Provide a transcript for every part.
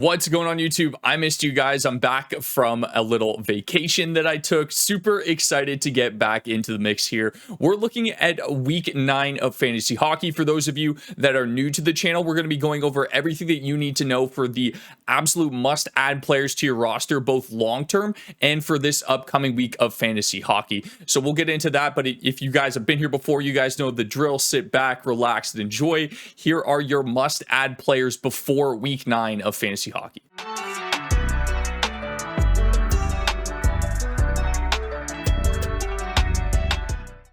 What's going on YouTube? I missed you guys. I'm back from a little vacation that I took. Super excited to get back into the mix here. We're looking at week 9 of fantasy hockey. For those of you that are new to the channel, we're going to be going over everything that you need to know for the absolute must-add players to your roster, both long-term and for this upcoming week of fantasy hockey. So we'll get into that, but if you guys have been here before, you guys know the drill. Sit back, relax, and enjoy. Here are your must-add players before week 9 of fantasy hockey.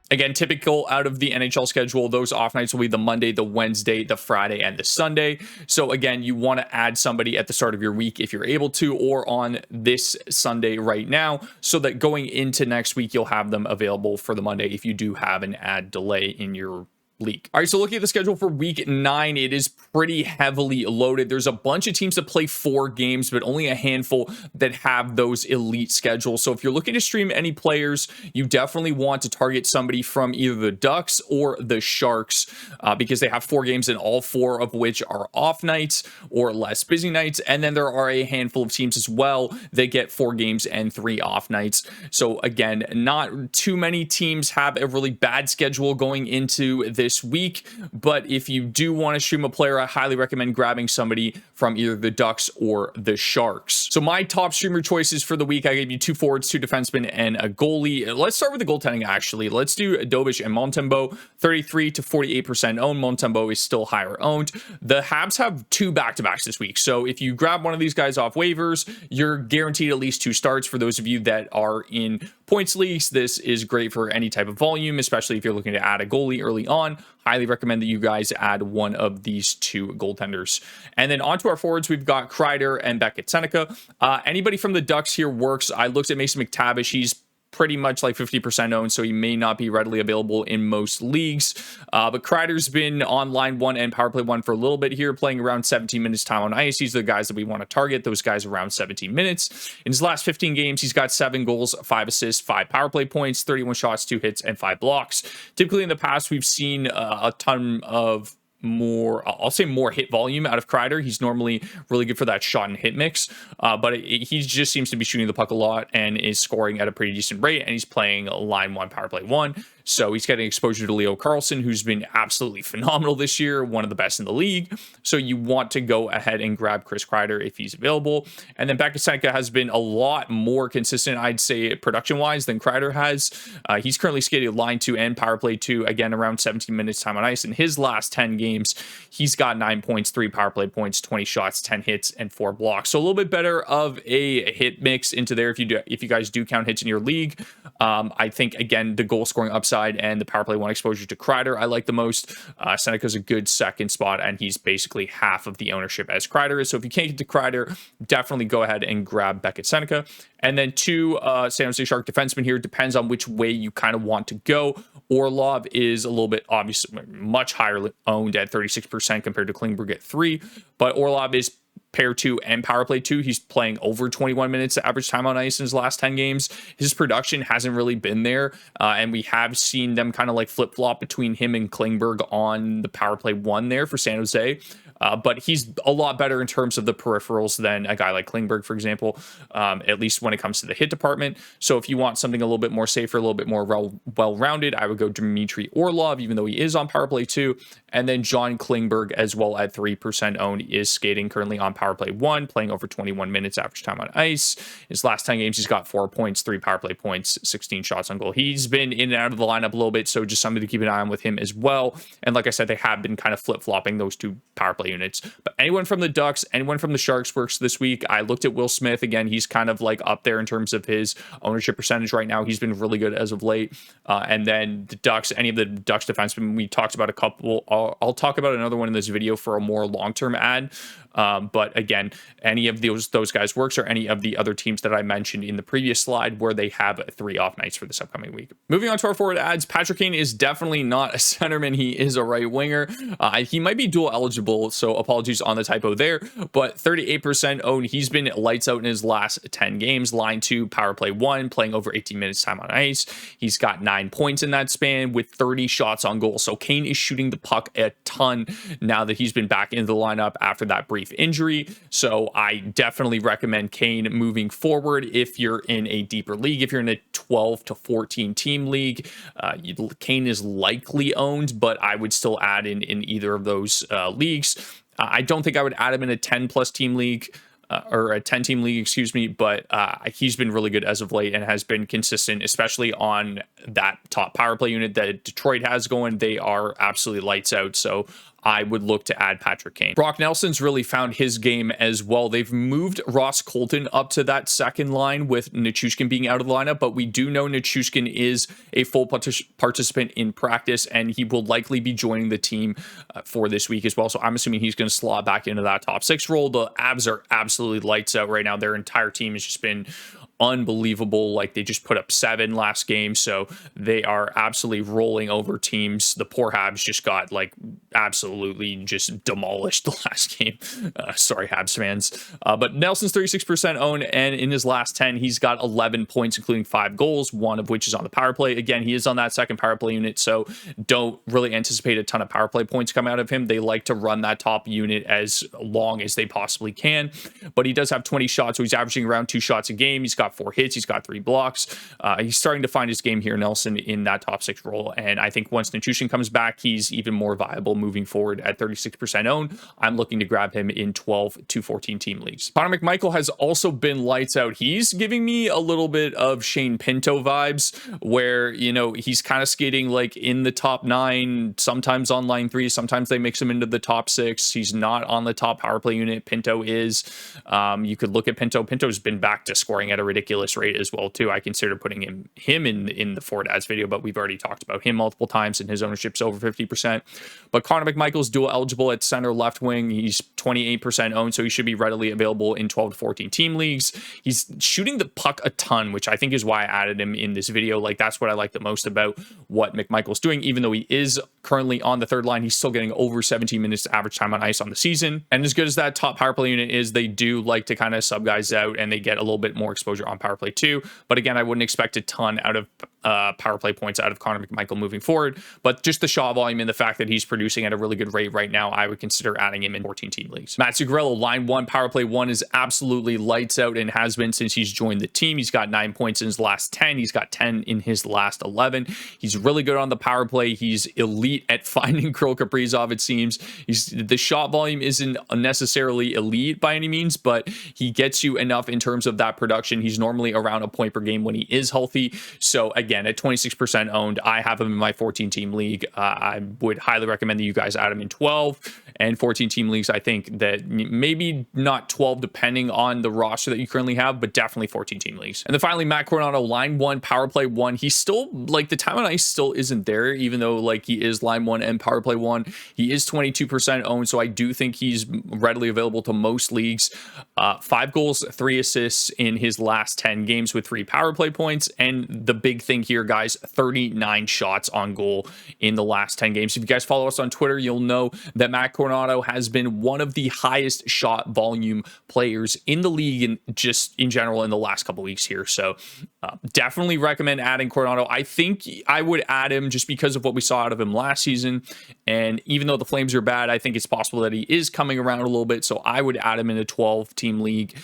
Again, typical out of the NHL schedule, those off nights will be the Monday, the Wednesday, the Friday, and the Sunday. So again, you want to add somebody at the start of your week if you're able to, or on this Sunday right now, so that going into next week, you'll have them available for the Monday if you do have an ad delay in your league. All right, so looking at the schedule for week 9, it is pretty heavily loaded. There's a bunch of teams that play 4 games, but only a handful that have those elite schedules. So if you're looking to stream any players, you definitely want to target somebody from either the Ducks or the Sharks because they have 4 games, and all 4 of which are off nights or less busy nights. And then there are a handful of teams as well that get 4 games and 3 off nights. So again, not too many teams have a really bad schedule going into this week, but if you do want to stream a player, I highly recommend grabbing somebody from either the Ducks or the Sharks. So my top streamer choices for the week, I gave you 2 forwards, 2 defensemen, and a goalie. Let's start with the goaltending, actually. Let's do Dobish and Montembeault, 33 to 48% owned. Montembeault is still higher owned. The Habs have 2 back-to-backs this week, so if you grab one of these guys off waivers, you're guaranteed at least 2 starts. For those of you that are in points leagues, this is great for any type of volume, especially if you're looking to add a goalie early on. Highly recommend that you guys add one of these 2 goaltenders. And then onto our forwards, we've got Kreider and Beckett Seneca. Anybody from the Ducks here works. I looked at Mason McTavish. He's pretty much like 50% owned, so he may not be readily available in most leagues. But Kreider's been on line 1 and power play 1 for a little bit here, playing around 17 minutes time on ice. These are the guys that we want to target, those guys around 17 minutes. In his last 15 games, he's got 7 goals, 5 assists, 5 power play points, 31 shots, 2 hits, and 5 blocks. Typically in the past, we've seen a ton of more hit volume out of Kreider. He's normally really good for that shot and hit mix, but he just seems to be shooting the puck a lot and is scoring at a pretty decent rate, and he's playing line 1, power play 1. So he's getting exposure to Leo Carlsson, who's been absolutely phenomenal this year, one of the best in the league. So you want to go ahead and grab Chris Kreider if he's available. And then Beckett Seneca has been a lot more consistent, I'd say, production-wise than Kreider has. He's currently skated line 2 and power play 2, again, around 17 minutes time on ice. In his last 10 games, he's got 9 points, 3 power play points, 20 shots, 10 hits, and 4 blocks. So a little bit better of a hit mix into there if you guys do count hits in your league. I think, again, the goal scoring upside and the power play 1 exposure to Kreider I like the most. Seneca's a good second spot, and he's basically half of the ownership as Kreider is. So if you can't get to Kreider, definitely go ahead and grab Beckett Seneca. And then 2 San Jose Shark defensemen here. Depends on which way you kind of want to go. Orlov is a little bit obviously much higher owned at 36% compared to Klingberg at 3, but Orlov is pair 2 and power play 2. He's playing over 21 minutes average time on ice in his last 10 games. His production hasn't really been there, and we have seen them kind of like flip-flop between him and Klingberg on the power play 1 there for San Jose. But he's a lot better in terms of the peripherals than a guy like Klingberg, for example, at least when it comes to the hit department. So if you want something a little bit more safer, a little bit more well-rounded, I would go Dmitry Orlov, even though he is on power play 2. And then John Klingberg as well at 3% owned is skating currently on power play 1, playing over 21 minutes average time on ice. His last 10 games, he's got 4 points, 3 power play points, 16 shots on goal. He's been in and out of the lineup a little bit, so just something to keep an eye on with him as well. And like I said, they have been kind of flip-flopping those 2 power play units. But anyone from the Ducks, anyone from the Sharks works this week. I looked at Will Smith. Again, he's kind of like up there in terms of his ownership percentage right now. He's been really good as of late. And then the Ducks, any of the Ducks defensemen, we talked about a couple. I'll talk about another one in this video for a more long-term ad. But again, any of those guys works, or any of the other teams that I mentioned in the previous slide where they have 3 off nights for this upcoming week. Moving on to our forward ads, Patrick Kane is definitely not a centerman. He is a right winger. He might be dual eligible So apologies on the typo there, but 38% owned. He's been lights out in his last 10 games. Line 2, power play 1, playing over 18 minutes time on ice. He's got 9 points in that span with 30 shots on goal. So Kane is shooting the puck a ton now that he's been back into the lineup after that brief injury. So I definitely recommend Kane moving forward if you're in a deeper league. If you're in a 12 to 14 team league, Kane is likely owned, but I would still add in either of those leagues. I don't think I would add him in a 10 plus team league. Or a 10 team league, excuse me, but he's been really good as of late and has been consistent, especially on that top power play unit that Detroit has going. They are absolutely lights out. So I would look to add Patrick Kane. Brock Nelson's really found his game as well. They've moved Ross Colton up to that second line with Nichushkin being out of the lineup, but we do know Nichushkin is a full participant in practice, and he will likely be joining the team for this week as well. So I'm assuming he's going to slot back into that top 6 role. The Avs are absolutely lights out right now. Their entire team has just been unbelievable. Like, they just put up 7 last game, so they are absolutely rolling over teams. The poor Habs just got like absolutely just demolished the last game. Sorry, Habs fans. But Nelson's 36% owned, and in his last 10, he's got 11 points, including 5 goals, one of which is on the power play. Again, he is on that second power play unit, so don't really anticipate a ton of power play points coming out of him. They like to run that top unit as long as they possibly can, but he does have 20 shots, so he's averaging around 2 shots a game. He's got 4 hits, he's got 3 blocks. He's starting to find his game here, Nelson, in that top 6 role, and I think once Nichushkin comes back, he's even more viable moving forward at 36% owned. I'm looking to grab him in 12 to 14 team leagues. Connor McMichael has also been lights out. He's giving me a little bit of Shane Pinto vibes, where, you know, he's kind of skating like in the top 9, sometimes on line 3, sometimes they mix him into the top 6. He's not on the top power play unit. Pinto is. You could look at Pinto. Pinto's been back to scoring at a ridiculous rate as well too. I consider putting him in the Ford ads video, but we've already talked about him multiple times, and his ownership's over 50%. But Connor McMichael's dual eligible at center left wing. He's 28% owned, so he should be readily available in 12 to 14 team leagues. He's shooting the puck a ton, which I think is why I added him in this video. Like, that's what I like the most about what McMichael's doing. Even though he is currently on the third line, he's still getting over 17 minutes average time on ice on the season. And as good as that top power play unit is, they do like to kind of sub guys out, and they get a little bit more exposure on power play too. But again, I wouldn't expect a ton out of power play points out of Connor McMichael moving forward, but just the shot volume and the fact that he's producing at a really good rate right now, I would consider adding him in 14 team leagues. Matt Zuccarello, line 1, power play 1, is absolutely lights out and has been since he's joined the team. He's got 9 points in his last 10. He's got 10 in his last 11. He's really good on the power play. He's elite at finding Kirill Kaprizov, it seems. The shot volume isn't necessarily elite by any means, but he gets you enough in terms of that production. He's normally around a point per game when he is healthy. So again, at 26% owned, I have him in my 14 team league. I would highly recommend that you guys add him in 12 and 14 team leagues. I think that maybe not 12 depending on the roster that you currently have, but definitely 14 team leagues. And then finally, Matt Coronado, line 1, power play 1. He's still, like, the time on ice still isn't there, even though like he is line 1 and power play 1. He is 22% owned, so I do think he's readily available to most leagues. 5 goals, 3 assists in his last 10 games with 3 power play points. And the big thing here, guys, 39 shots on goal in the last 10 games. If you guys follow us on Twitter, you'll know that Matt Coronado has been one of the highest shot volume players in the league and just in general in the last couple weeks here. So definitely recommend adding Coronado. I think I would add him just because of what we saw out of him last season. And even though the Flames are bad, I think it's possible that he is coming around a little bit. So I would add him in a 12 team league.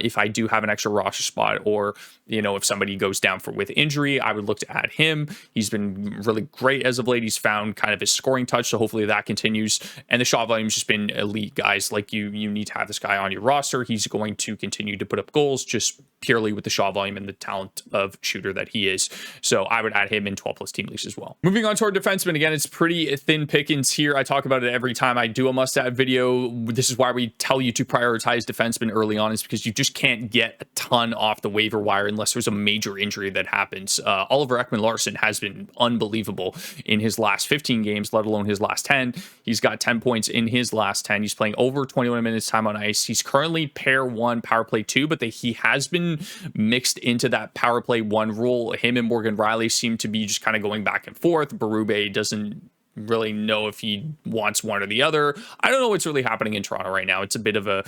If I do have an extra roster spot, or, you know, if somebody goes down with injury, I would look to add him. He's been really great as of late. He's found kind of his scoring touch, so hopefully that continues. And the shot volume's just been elite, guys. Like, you need to have this guy on your roster. He's going to continue to put up goals just purely with the shot volume and the talent of shooter that he is. So I would add him in 12 plus team leagues as well. Moving on to our defenseman. Again, it's pretty thin pickings here. I talk about it every time I do a must-add video. This is why we tell you to prioritize defenseman early on, is because you just can't get a ton off the waiver wire unless there's a major injury that happens. Oliver Ekman-Larsson has been unbelievable in his last 15 games, let alone his last 10. He's got 10 points in his last 10. He's playing over 21 minutes time on ice. He's currently pair 1, power play 2, but he has been mixed into that power play 1 role. Him and Morgan Riley seem to be just kind of going back and forth. Berube doesn't really know if he wants one or the other. I don't know what's really happening in Toronto right now. It's a bit of a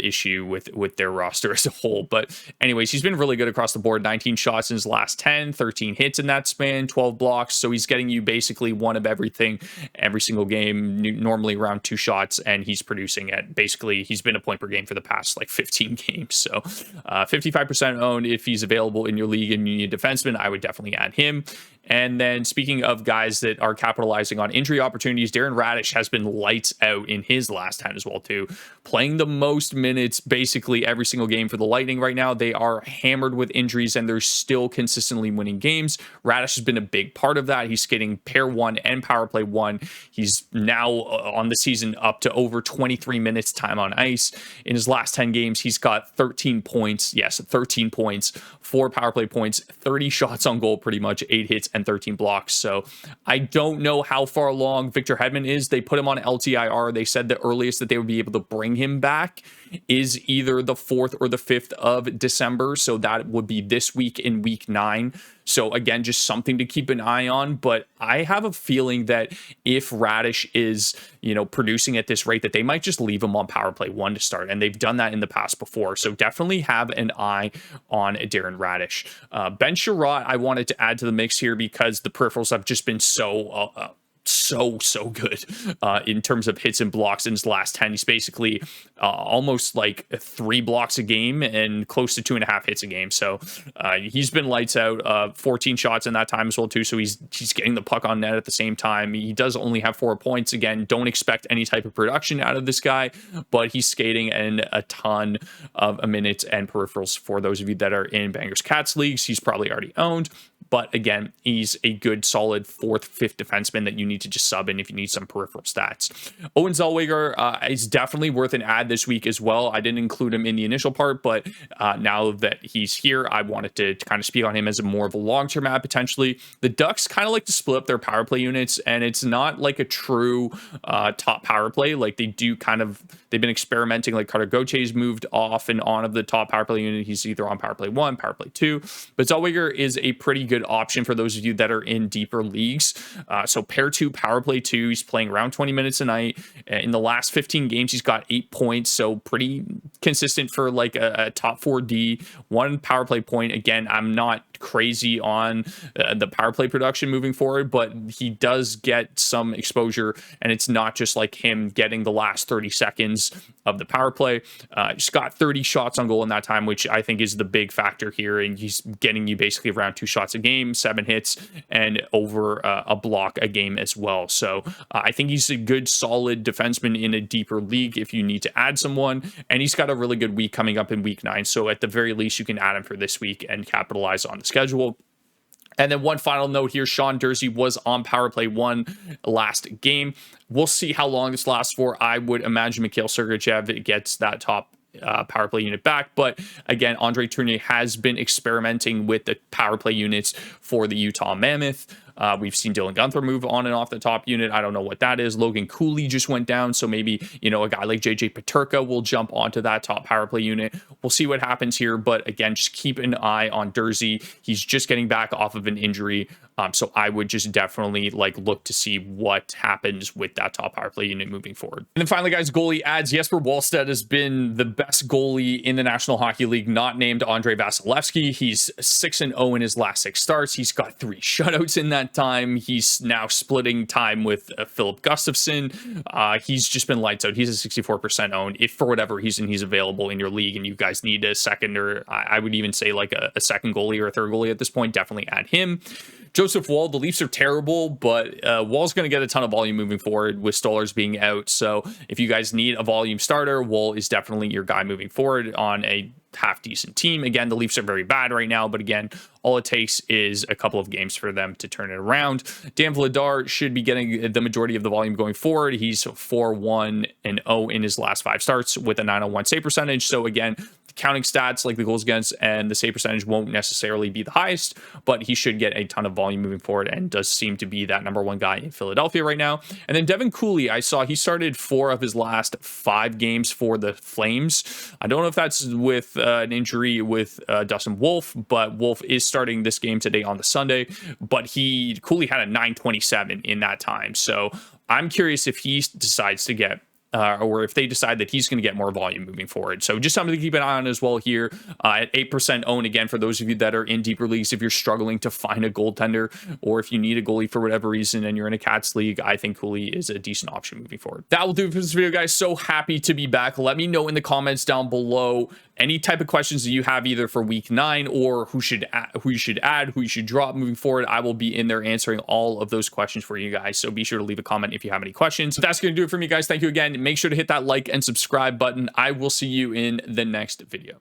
issue with their roster as a whole. But anyways, he's been really good across the board. 19 shots in his last 10, 13 hits in that span, 12 blocks. So he's getting you basically one of everything every single game, normally around 2 shots, and he's producing at basically, he's been a point per game for the past like 15 games. So 55% owned. If he's available in your league and you need a defenseman, I would definitely add him. And then speaking of guys that are capitalizing on injury opportunities, Darren Radish has been lights out in his last 10 as well too, playing the most minutes basically every single game for the Lightning right now. They are hammered with injuries and they're still consistently winning games. Radish has been a big part of that. He's skating pair 1 and power play 1. He's now on the season up to over 23 minutes time on ice. In his last 10 games, he's got 13 points. Yes, 13 points, 4 power play points, 30 shots on goal, pretty much 8 hits and 13 blocks. So I don't know how far along Victor Hedman is. They put him on LTIR. They said the earliest that they would be able to bring him back is either the 4th or the 5th of December. So that would be this week in week 9. So again, just something to keep an eye on. But I have a feeling that if Radish is, producing at this rate, that they might just leave him on power play 1 to start. And they've done that in the past before. So definitely have an eye on Darren Radish. Ben Sherratt, I wanted to add to the mix here because the peripherals have just been so good in terms of hits and blocks in his last 10. He's basically almost like 3 blocks a game and close to 2.5 hits a game. So he's been lights out, 14 shots in that time as well too. So he's getting the puck on net at the same time. He does only have 4 points. Again, don't expect any type of production out of this guy, but he's skating in a ton of minutes and peripherals. For those of you that are in Bangers Cats leagues, he's probably already owned. But again, he's a good, solid 4th, 5th defenseman that you need to just sub in if you need some peripheral stats. Owen Zellweger is definitely worth an add this week as well. I didn't include him in the initial part, but now that he's here, I wanted to kind of speak on him as more of a long-term add potentially. The Ducks kind of like to split up their power play units, and it's not like a true top power play. Like they've been experimenting. Like Carter Gauthier's moved off and on of the top power play unit. He's either on power play 1, power play 2, but Zellweger is a pretty good option for those of you that are in deeper leagues. So pair 2, power play 2, he's playing around 20 minutes a night. In the last 15 games, he's got 8 points, so pretty consistent for like a top 4D. 1 power play point. Again, I'm not crazy on the power play production moving forward, but he does get some exposure, and it's not just like him getting the last 30 seconds of the power play. He's got 30 shots on goal in that time, which I think is the big factor here, and he's getting you basically around 2 shots a game, 7 hits, and over a block a game as well. So I think he's a good, solid defenseman in a deeper league if you need to add someone, and he's got a really good week coming up in week 9. So at the very least, you can add him for this week and capitalize on the schedule. And then one final note here, Sean Durzi was on power play 1 last game. We'll see how long this lasts for. I would imagine Mikhail Sergachev gets that top power play unit back. But again, Andre Tournier has been experimenting with the power play units for the Utah Mammoth. We've seen Dylan Gunther move on and off the top unit. I don't know what that is. Logan Cooley just went down, so maybe, a guy like JJ Peterka will jump onto that top power play unit. We'll see what happens here, but again, just keep an eye on Durzi. He's just getting back off of an injury, so I would just definitely look to see what happens with that top power play unit moving forward. And then finally, guys, goalie adds. Jesper Wallstedt has been the best goalie in the National Hockey League, not named Andre Vasilevsky. He's 6-0 in his last 6 starts. He's got 3 shutouts in that time. He's now splitting time with Philip Gustafson. He's just been lights out. He's a 64% owned. If for whatever reason he's available in your league and you guys need a second, or I would even say like a second goalie or a third goalie at this point, definitely add him. Joseph Woll, the Leafs are terrible, but Woll's going to get a ton of volume moving forward with Stolarz being out. So if you guys need a volume starter, Woll is definitely your guy moving forward on a half decent team. Again, the Leafs are very bad right now, but again, all it takes is a couple of games for them to turn it around. Dan Vladar should be getting the majority of the volume going forward. He's 4-1-0 in his last 5 starts with a 901 save percentage. So again, counting stats like the goals against and the save percentage won't necessarily be the highest, but he should get a ton of volume moving forward and does seem to be that number one guy in Philadelphia right now. And then Devin Cooley, I saw he started 4 of his last 5 games for the Flames. I don't know if that's with an injury with Dustin Wolf, but Wolf is starting this game today on the Sunday. But Cooley had a 927 in that time. So I'm curious if he decides to get or if they decide that he's going to get more volume moving forward. So just something to keep an eye on as well here at 8% own. Again, for those of you that are in deeper leagues, if you're struggling to find a goaltender or if you need a goalie for whatever reason and you're in a Cats league, I think Cooley is a decent option moving forward. That will do it for this video, guys. So happy to be back. Let me know in the comments down below any type of questions that you have either for week 9 or who you should add, who you should drop moving forward. I will be in there answering all of those questions for you guys. So be sure to leave a comment if you have any questions. But that's going to do it for me, guys. Thank you again. Make sure to hit that like and subscribe button. I will see you in the next video.